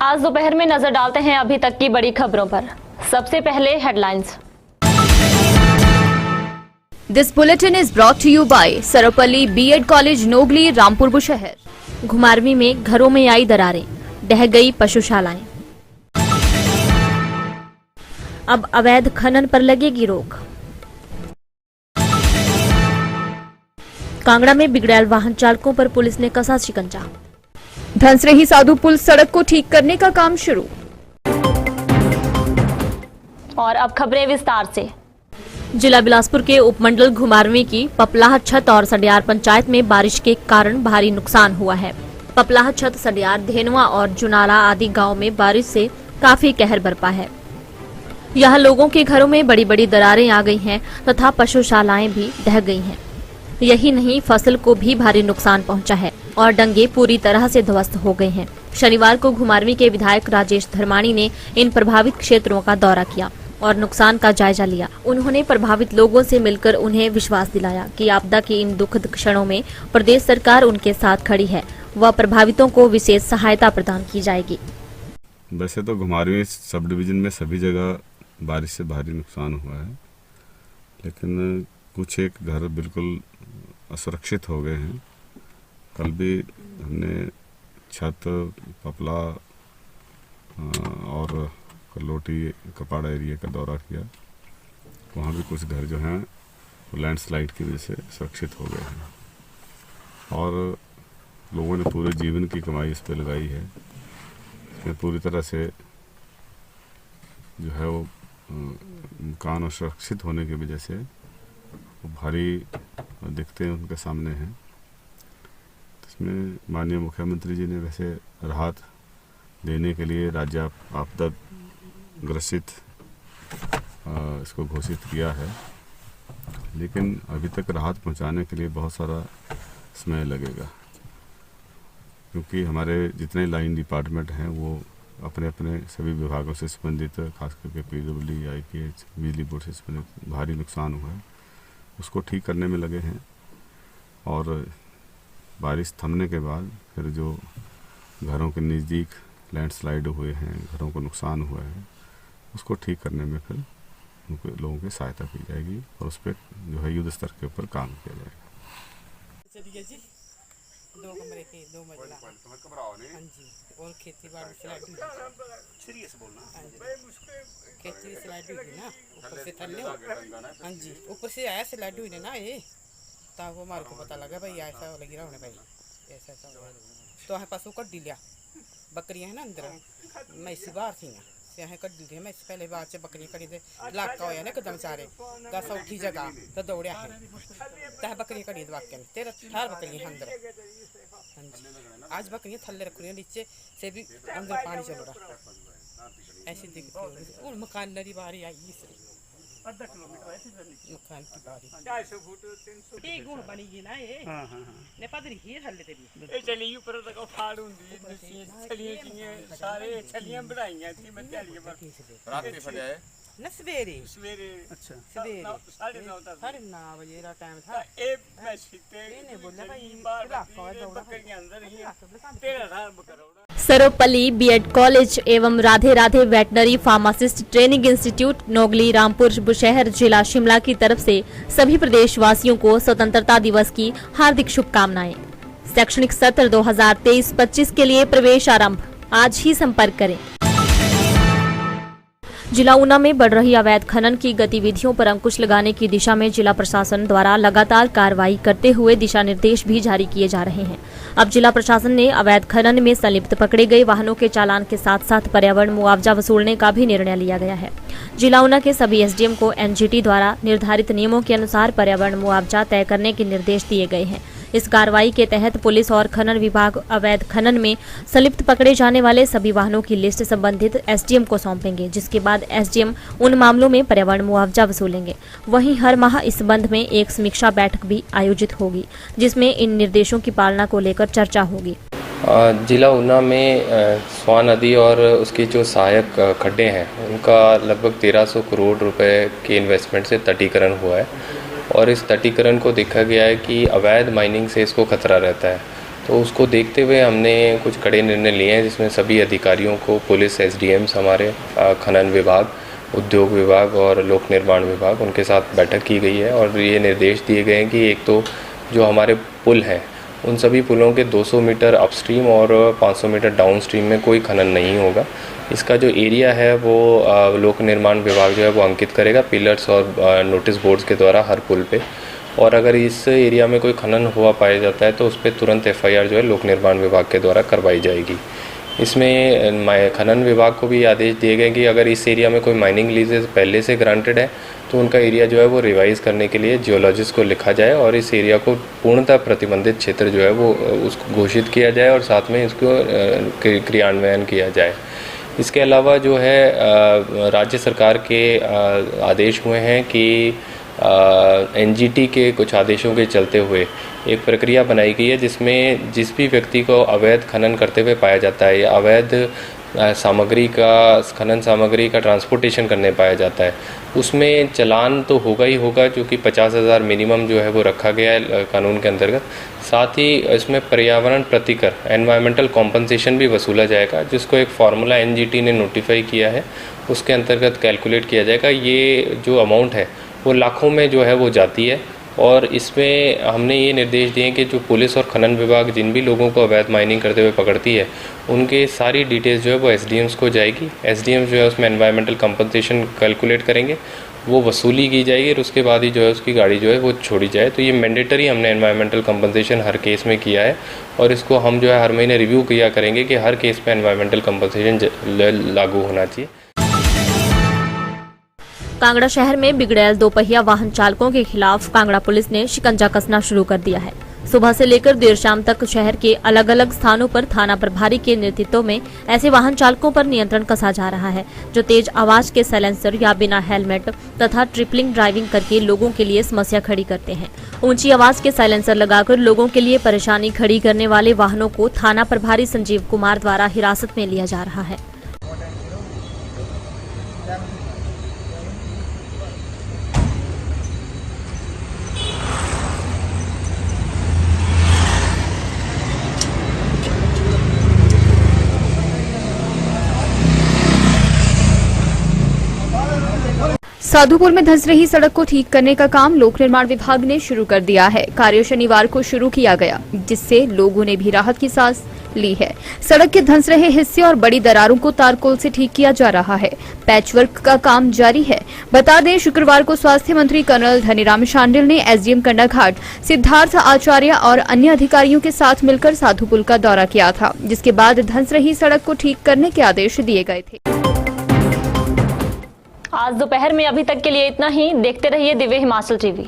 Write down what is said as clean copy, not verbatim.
आज दोपहर में नजर डालते हैं अभी तक की बड़ी खबरों पर। सबसे पहले headlines. This bulletin is brought to you by Saropalli BEd college Nogli Rampur Bushahr. Ghumarwin में घरों में आई दरारें, ढह गई पशुशालाएं। अब अवैध खनन पर लगेगी रोक। कांगड़ा में बिगड़ैल वाहन चालकों पर पुलिस ने कसा शिकंजा। धनसरेही साधु पुल सड़क को ठीक करने का काम शुरू। और अब खबरें विस्तार से। जिला बिलासपुर के उपमंडल घुमारवीं की पपलाह छत और सडियार पंचायत में बारिश के कारण भारी नुकसान हुआ है। पपलाह छत, सडियार, धेनुआ और जुनाला आदि गांव में बारिश से काफी कहर बरपा है। यहाँ लोगों के घरों में बड़ी बड़ी दरारें आ गई हैं तथा पशुशालाएं भी ढह गई हैं। यही नहीं, फसल को भी भारी नुकसान पहुंचा है और डंगे पूरी तरह से ध्वस्त हो गए हैं। शनिवार को घुमारवीं के विधायक राजेश धर्माणी ने इन प्रभावित क्षेत्रों का दौरा किया और नुकसान का जायजा लिया। उन्होंने प्रभावित लोगों से मिलकर उन्हें विश्वास दिलाया कि आपदा के इन दुखद क्षणों में प्रदेश सरकार उनके साथ खड़ी है व प्रभावितों को विशेष सहायता प्रदान की जाएगी। वैसे तो घुमारवीं सब डिवीजन में सभी जगह बारिश से भारी नुकसान हुआ है, लेकिन कुछ एक घर बिल्कुल असुरक्षित हो गए हैं। कल भी हमने छत, पपला और कलोटी, कपाड़ा एरिया का दौरा किया। वहाँ भी कुछ घर जो हैं वो लैंडस्लाइड की वजह से सुरक्षित हो गए हैं और लोगों ने पूरे जीवन की कमाई इस पर लगाई है। इसमें पूरी तरह से जो है वो मकान असुरक्षित होने की वजह से वो भारी दिखते हैं उनके सामने हैं। इसमें माननीय मुख्यमंत्री जी ने वैसे राहत देने के लिए राज्य आपदा ग्रसित इसको घोषित किया है, लेकिन अभी तक राहत पहुंचाने के लिए बहुत सारा समय लगेगा, क्योंकि हमारे जितने लाइन डिपार्टमेंट हैं वो अपने अपने सभी विभागों से संबंधित, खास करके पीडब्ल्यूडी, आईकेएच, बिजली बोर्ड से संबंधित भारी नुकसान हुआ है, उसको ठीक करने में लगे हैं। और बारिश थमने के बाद फिर जो घरों के नज़दीक लैंडस्लाइड हुए हैं, घरों को नुकसान हुआ है, उसको ठीक करने में फिर उनको लोगों की सहायता की जाएगी और उस पर जो है युद्ध स्तर के ऊपर काम किया जाएगा। जी 2 कमरे के 2 मंजिला। हाँ जी, और खेती बाड़ी स्लाइड सीरियस बोलना। हाँ जी, खेती स्लाइड हुई ना ऊपर से थल्ले। हाँ जी, ऊपर से आया स्लाइड हुई ना ये, तब वो हमारे को पता लगा भाई ऐसा लगी रहा होने भाई ऐसा तो है पशु कट दिलिया। बकरियां है ना अंदर, मैं इसी बार थी ना से है कट दिली। मैं इससे पहले बार से बकरियां कटी थे लाख का होया ना कदम सारे गसा उठी जगह तो दौड़िया है तह बकरियां कटी वाक्य में 13-18 बकरियां अंदर। हाँ जी, आज बकरियां थल्ले रख रही नीचे से भी अंदर पानी चल रहा ऐसी दिखती है। मकान नरी बारी आई आधा किलोमीटर ऐसे मकान की बारी 400 फुट 300 ठीक गुण बनेगी ना ये। हां हां ने पदरी ही हल्ले ते भी ए चली ऊपर तक फाड़ हुंदी छलियां की सारे छलियां बढ़ाईयां थी मैं त्यालियां पर रात में फटे न सवेरे अच्छा सवेरे 9:30 बजे का टाइम था। ए मैं सीते ने बोला भाई इलाका दौड़ा बकरियां अंदर ही 13,000 बकरौड़ा। सरोपल्ली बीएड कॉलेज एवं Radhe Radhe veterinary pharmacist training institute Nogli Rampur Bushahr जिला शिमला की तरफ से सभी प्रदेशवासियों को स्वतंत्रता दिवस की हार्दिक शुभकामनाएं। शैक्षणिक सत्र 2023-25 के लिए प्रवेश आरंभ, आज ही संपर्क करें। जिला ऊना में बढ़ रही अवैध खनन की गतिविधियों पर अंकुश लगाने की दिशा में जिला प्रशासन द्वारा लगातार कार्रवाई करते हुए दिशा निर्देश भी जारी किए जा रहे हैं। अब जिला प्रशासन ने अवैध खनन में संलिप्त पकड़े गए वाहनों के चालान के साथ साथ पर्यावरण मुआवजा वसूलने का भी निर्णय लिया गया है। जिला ऊना के सभी एसडीएम को एनजीटी द्वारा निर्धारित नियमों के अनुसार पर्यावरण मुआवजा तय करने के निर्देश दिए गए हैं। इस कार्रवाई के तहत पुलिस और खनन विभाग अवैध खनन में संलिप्त पकड़े जाने वाले सभी वाहनों की लिस्ट संबंधित एसडीएम को सौंपेंगे, जिसके बाद एसडीएम उन मामलों में पर्यावरण मुआवजा वसूलेंगे। वहीं हर माह इस संबंध में एक समीक्षा बैठक भी आयोजित होगी, जिसमें इन निर्देशों की पालना को लेकर चर्चा होगी। जिला ऊना में स्वान नदी और उसके जो सहायक खड्डे हैं उनका लगभग 1300 करोड़ रुपए के इन्वेस्टमेंट से तटीकरण हुआ है और इस तटीकरण को देखा गया है कि अवैध माइनिंग से इसको खतरा रहता है। तो उसको देखते हुए हमने कुछ कड़े निर्णय लिए हैं, जिसमें सभी अधिकारियों को, पुलिस, एसडीएम्स, हमारे खनन विभाग, उद्योग विभाग और लोक निर्माण विभाग, उनके साथ बैठक की गई है और ये निर्देश दिए गए हैं कि एक तो जो हमारे पुल हैं उन सभी पुलों के 200 मीटर अपस्ट्रीम और 500 मीटर डाउनस्ट्रीम में कोई खनन नहीं होगा। इसका जो एरिया है वो लोक निर्माण विभाग जो है वो अंकित करेगा पिलर्स और नोटिस बोर्ड्स के द्वारा हर पुल पे, और अगर इस एरिया में कोई खनन हुआ पाया जाता है तो उस पर तुरंत एफआईआर जो है लोक निर्माण विभाग के द्वारा करवाई जाएगी। इसमें खनन विभाग को भी आदेश दिए गए कि अगर इस एरिया में कोई माइनिंग लीजेस पहले से ग्रांटेड है तो उनका एरिया जो है वो रिवाइज़ करने के लिए जियोलॉजिस्ट को लिखा जाए और इस एरिया को पूर्णतः प्रतिबंधित क्षेत्र जो है वो उसको घोषित किया जाए और साथ में इसको क्रियान्वयन किया जाए। इसके अलावा जो है राज्य सरकार के आदेश हुए हैं कि एनजीटी के कुछ आदेशों के चलते हुए एक प्रक्रिया बनाई गई है, जिसमें जिस भी व्यक्ति को अवैध खनन करते हुए पाया जाता है या अवैध खनन सामग्री का ट्रांसपोर्टेशन करने पाया जाता है, उसमें चालान तो होगा ही होगा, जो कि 50,000 मिनिमम जो है वो रखा गया है कानून के अंतर्गत। साथ ही इसमें पर्यावरण प्रतिकर, एनवायरमेंटल कॉम्पनसेशन भी वसूला जाएगा, जिसको एक फार्मूला एनजीटी ने नोटिफाई किया है, उसके अंतर्गत कैलकुलेट किया जाएगा। ये जो अमाउंट है वो लाखों में जो है वो जाती है और इसमें हमने ये निर्देश दिए कि जो पुलिस और खनन विभाग जिन भी लोगों को अवैध माइनिंग करते हुए पकड़ती है उनके सारी डिटेल्स जो है वो एसडीएम्स को जाएगी। एसडीएम्स जो है उसमें एनवायरमेंटल कंपनसेशन कैलकुलेट करेंगे, वो वसूली की जाएगी और उसके बाद ही जो है उसकी गाड़ी जो है वो छोड़ी जाए। तो ये मैंडेटरी हमने एनवायरमेंटल कंपनसेशन हर केस में किया है और इसको हम जो है हर महीने रिव्यू किया करेंगे कि हर केस पे एनवायरमेंटल कंपनसेशन लागू होना चाहिए। कांगड़ा शहर में बिगड़ैल दोपहिया वाहन चालकों के खिलाफ कांगड़ा पुलिस ने शिकंजा कसना शुरू कर दिया है। सुबह से लेकर देर शाम तक शहर के अलग अलग स्थानों पर थाना प्रभारी के नेतृत्व में ऐसे वाहन चालकों पर नियंत्रण कसा जा रहा है, जो तेज आवाज के साइलेंसर या बिना हेलमेट तथा ट्रिपलिंग ड्राइविंग करके लोगों के लिए समस्या खड़ी करते हैं। ऊंची आवाज के साइलेंसर लगाकर लोगों के लिए परेशानी खड़ी करने वाले वाहनों को थाना प्रभारी संजीव कुमार द्वारा हिरासत में लिया जा रहा है। साधुपुर में धंस रही सड़क को ठीक करने का काम लोक निर्माण विभाग ने शुरू कर दिया है। कार्य शनिवार को शुरू किया गया, जिससे लोगों ने भी राहत की सांस ली है। सड़क के धंस रहे हिस्से और बड़ी दरारों को तारकोल से ठीक किया जा रहा है। पैचवर्क का काम जारी है। बता दें, शुक्रवार को स्वास्थ्य मंत्री कर्नल धनीराम शांडिल ने एसडीएम कंडाघाट सिद्धार्थ आचार्य और अन्य अधिकारियों के साथ मिलकर साधुपुल का दौरा किया था, जिसके बाद धंस रही सड़क को ठीक करने के आदेश दिए गए थे। आज दोपहर में अभी तक के लिए इतना ही। देखते रहिए दिव्य हिमाचल टीवी।